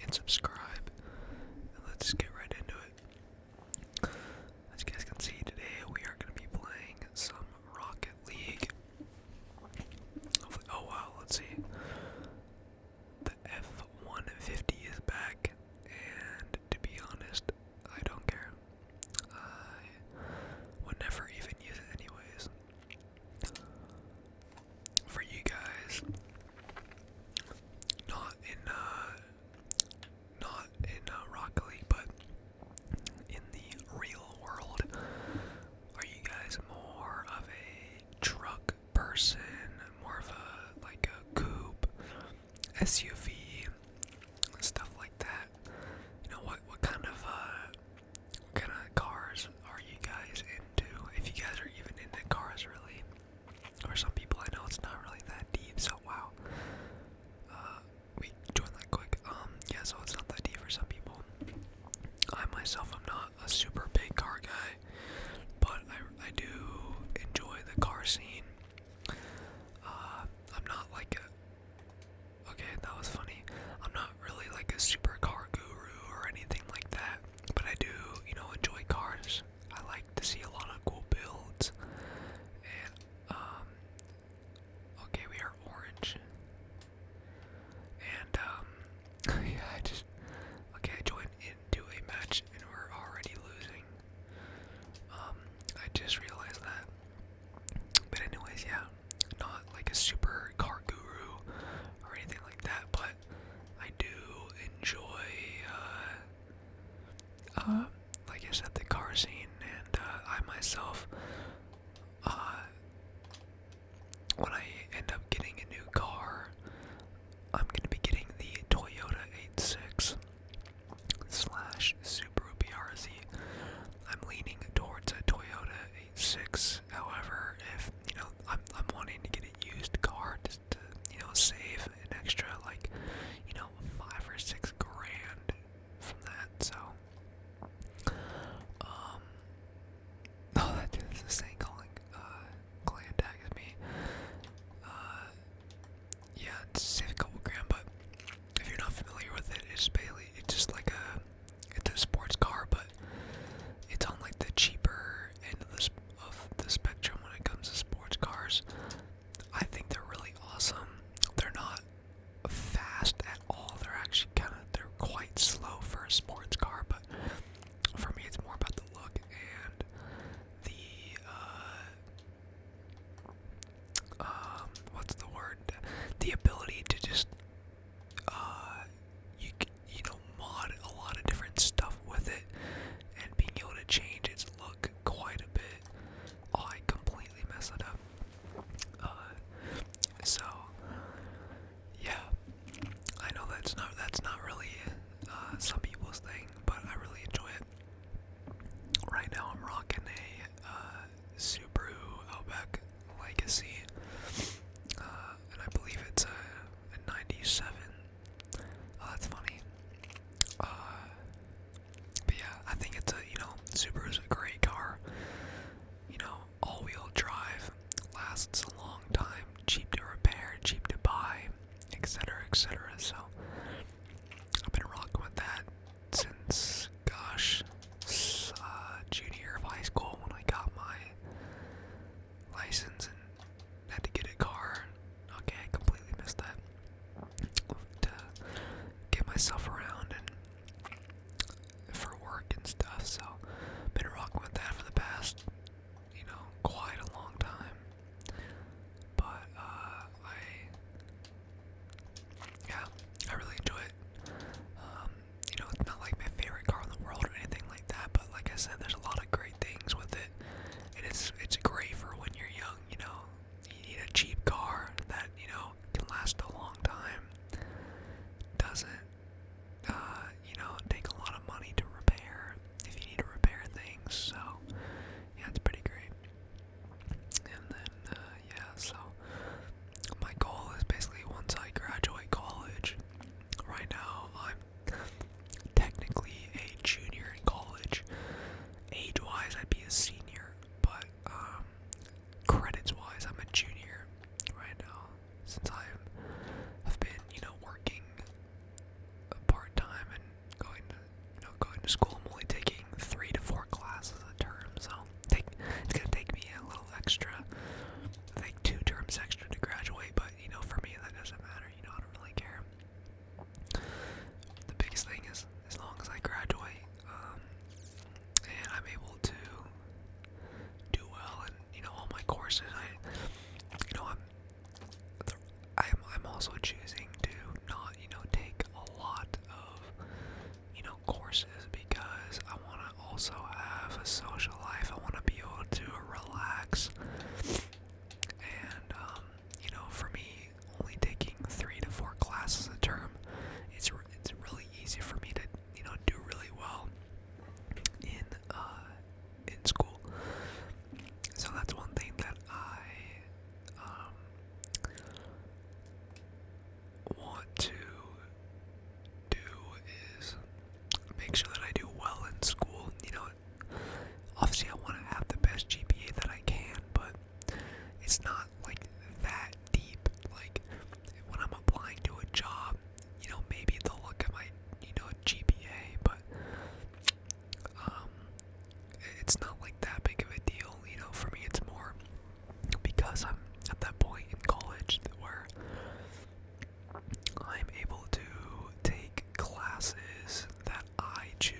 and subscribe. And let's get right into it. As you guys can see, today we are going to be playing some Rocket League. Hopefully, oh wow, let's see. The F-150 is back, and to be honest, I don't care. I would never even use it anyways. For you guys, not in Rocket League, but in the real world, are you guys more of a truck person, more of a coupe, SUV, stuff like that? You know what kind of cars are you guys into? If you guys are even into cars, really. Or some people, I know it's not really that deep, so wow. We joined that quick. Yeah, so it's not that deep for some people. I myself am not a super big car guy, but I do enjoy the car scene. I'm not like okay, that was funny. I'm not really like a super car guru or anything like that, but I do, enjoy cars. I like to see a lot of cool builds. And, okay, we are orange. And, yeah, I joined into a match and we're already losing. I just realized that. But anyways, yeah, not like a super car guru or anything like that, but I do enjoy, like I said, the car scene, and I myself, when I end up getting a new car, I'm gonna be getting the Toyota 86 slash Subaru BRZ. I'm leaning towards a Toyota 86. However, if I'm wanting to get a used car just to save an extra 5 or 6 grand from that. So, oh, that dude's insane calling clan tag at me. Yeah, it's save a couple grand, but if you're not familiar with it, it's just like it's a sports car, but it's on like the cheaper end of the spectrum when it comes to sports cars. I think they're really awesome. They're not fast at all. They're actually they're quite slow for a sports car, but for me it's more about the look and the what's the word? The ability to just mod a lot of different stuff with it and being able to change its look quite a bit. Oh, I completely messed it up. So yeah, I know that's not really some people's thing, but I really enjoy it. Right now I'm rocking a Subaru Outback Legacy, and I believe it's a 97. Oh, that's funny. But yeah, I think it's Subaru's a great car. All-wheel drive, lasts a long time, cheap to repair, cheap to buy, etc., etc. So I've been rocking with that since, gosh, junior year of high school when I got my license and had to get a car. Okay, I completely missed that. To get myself around and for work and stuff, so been rocking with that for the past, quite a long time. But I really enjoy it. It's not like my favorite car in the world or anything like that, but like I said, there's a lot of great things with it, and it's great for when you're young. You need a cheap car that can last a long time. Doesn't make sure that I do well in school. You know, obviously I want to have the best GPA that I can, but it's not like that deep. Like when I'm applying to a job, you know, maybe they'll look at my, you know, GPA, but um, it's not like that big of a deal. You know, for me, it's more because I'm at that point in college where I'm able to take classes that I choose.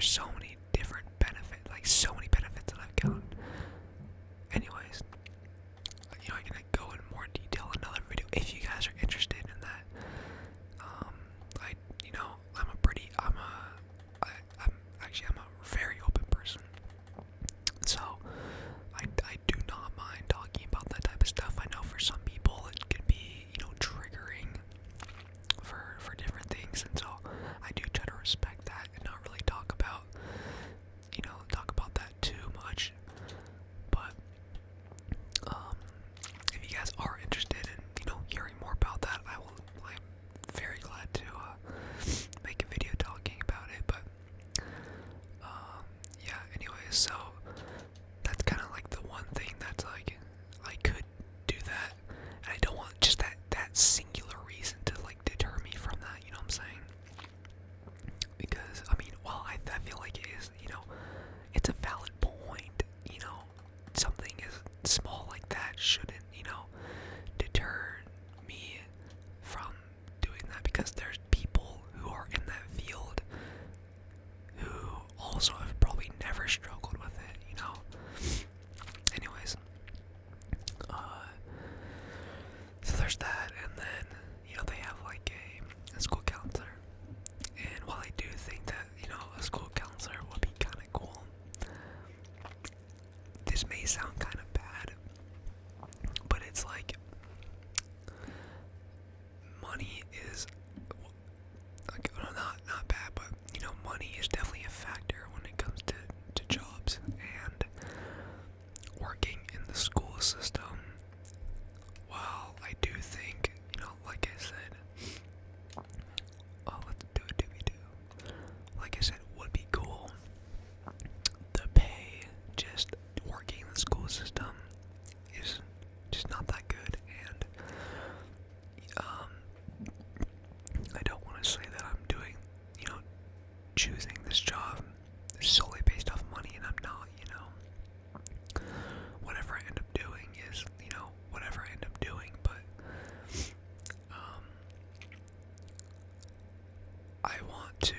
there's so many different benefits, like so many benefits that I've gotten. Anyways, I can go in more detail in another video if you guys are interested in that. I, I'm a very open person. So, I do not mind talking about that type of stuff. I know for some people it can be, triggering for different things, and so I do try to respect that and not really talk about that too much. But, if you guys are interested in, hearing more about that, I'm very glad to, make a video talking about it. But, yeah, anyways, so that's kind of like the one thing that's like, I could do that, and I don't want just that singular reason to like deter me from that, you know what I'm saying? Because, while I feel like it is, it's a valid point, something as small like that shouldn't, deter me from doing that, because there's people who are in that field who also have probably never struggled with it. Anyways, so there's that, and then, they have like a school counselor, and while I do think that, a school counselor would be kind of cool, this may sound kind of bad, but it's like, money is, like, well, not bad, but, money is definitely a factor when it comes to jobs, and working in the school system. While I do think, like I said, let's do a doobie-doo. Like I said, would be cool. The pay, just working in the school system, is just not that good, and I don't want to say that I'm doing, choosing this job solely based off money, and I'm not, whatever I end up doing is, whatever I end up doing, but, I want to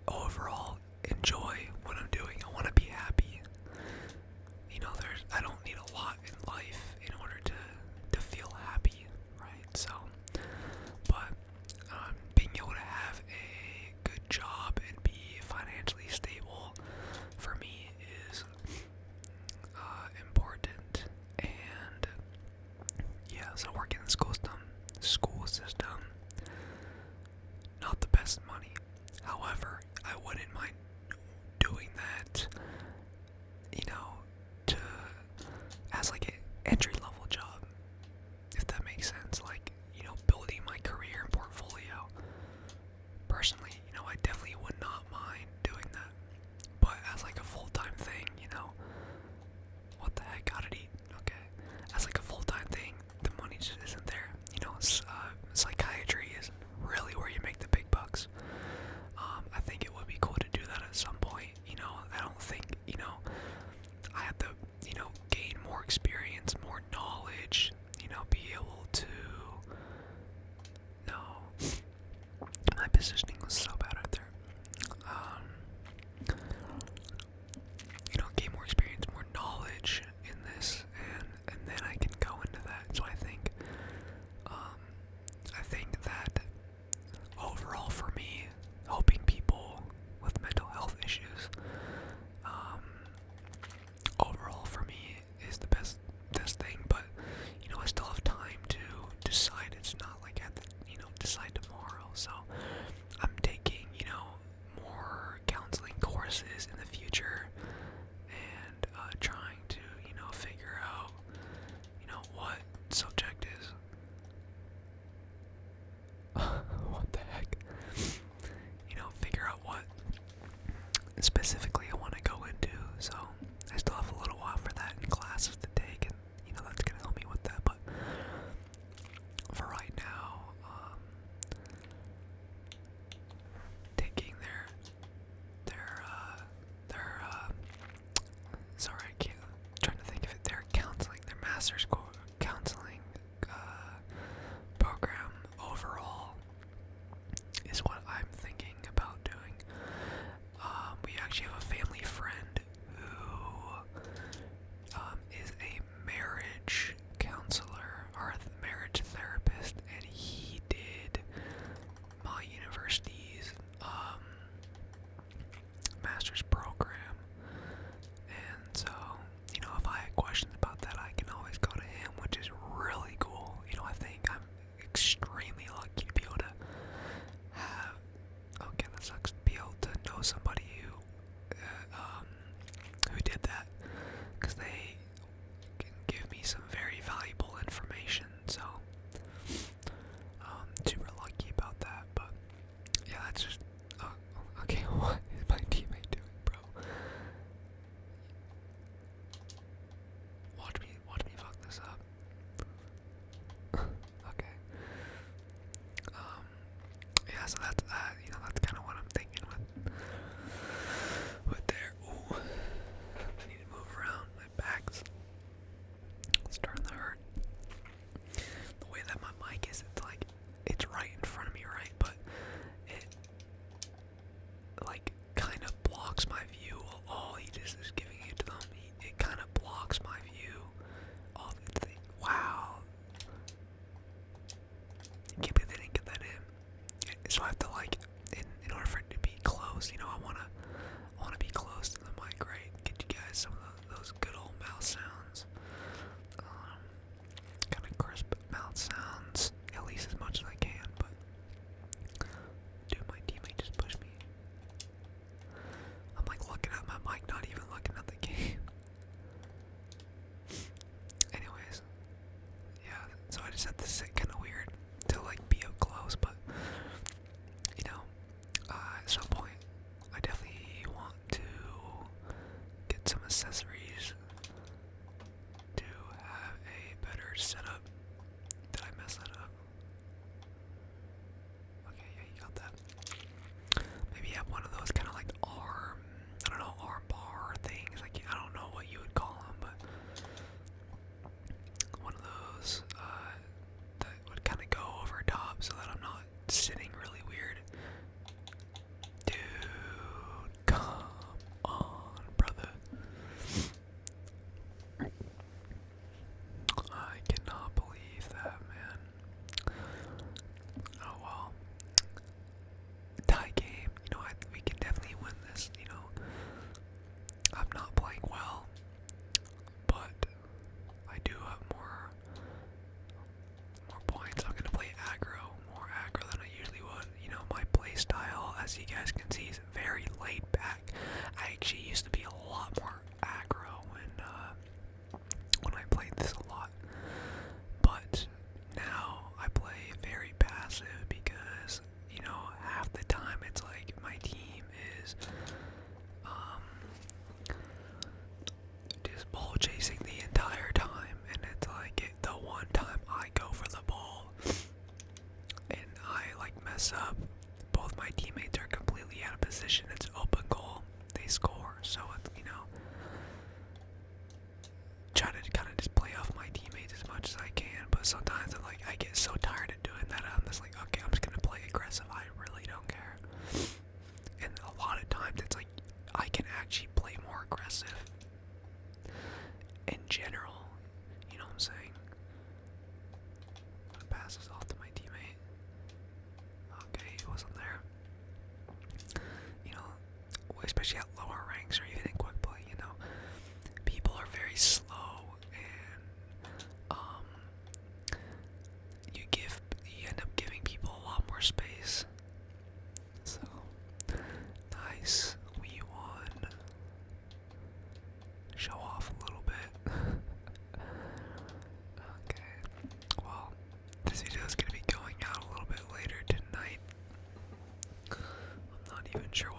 overall enjoy what I'm doing. I want to be happy. I don't need a lot in life in order to feel happy, right? So, but, being able to have a good job and be financially stable for me is, important. And yeah, so working in the school system, not the best money. However, I wouldn't mind doing that, to, as like an entry level job, if that makes sense. Like, building my career and portfolio. Personally, I definitely would not mind doing that. But as like a full-time thing, what the heck, gotta eat, okay? As like a full-time thing, the money just isn't there. Psychiatry is really where you make the big bucks. I think it would be cool to do that at some point. I don't think, I have to, gain more experience, more knowledge, be able to, no, my positioning was so bad right there. Gain more experience, more knowledge in this, and then I can go into that. So I think that overall for me, helping people with mental health issues, overall for me is the best thing. But I still have time to decide. It's not like I have to decide tomorrow. So I'm taking more counseling courses in the future, and trying to figure out what subject is what the heck, figure out what specifically I want to go into. So I still have a little while for that and classes to take, and that's gonna help me with that. But for right now, taking sorry, I can't, I'm trying to think of it, their counseling, their master's counseling program overall is what I'm thinking about doing. We so that's that's kind of what I'm thinking with there. Ooh, I need to move around. My back's starting to hurt. The way that my mic is, it's like it's right in front of me, right? But it like kind of blocks my view. Oh, he just is giving it to them. It kind of blocks my view. Oh, wow. I can't believe they didn't get that in. So I have to like, in order for it to be close, I wanna be close to the mic, right? Get you guys some of those good old mouth sounds. Kind of crisp mouth sounds, at least as much as I can. But dude, my teammate just pushed me. I'm like looking at my mic, not even looking at the game. Anyways, yeah. So I just had to sit kind of weird to like be up close, but at some point, I definitely want to get some accessories to have a better setup. Did I mess that up? Okay, yeah, you got that. Maybe have one of those kind of like arm bar things. Like, I don't know what you would call them, but one of those that would kind of go over top so that I'm not sitting really weird. Dude, come on, brother. I cannot believe that, man. Oh well. Tie game. We can definitely win this. I'm not playing well, but I do have more points. I'm gonna play more aggro than I usually would. My play style, as you guys can see, is very laid back. I actually used to be a lot more aggro when I played this a lot, but now I play very passive because half the time it's like my team is just ball chasing the entire time, and it's like the one time I go for the ball and I like mess up, both my teammates are completely out of position. It's open goal, they score. So it's try to kind of just play off my teammates as much as I can, but sometimes I get so tired of doing that, I'm just like, okay, I'm just gonna play aggressive. I really don't care. And a lot of times it's like I can actually play more aggressive in general. You know what I'm saying? Passes off to my teammate. Okay, he wasn't there. Especially at lower ranks or even in quick play, people are very slow, and you end up giving people a lot more space. So nice, we won. Show off a little bit. Okay, well, this video is gonna be going out a little bit later tonight. I'm not even sure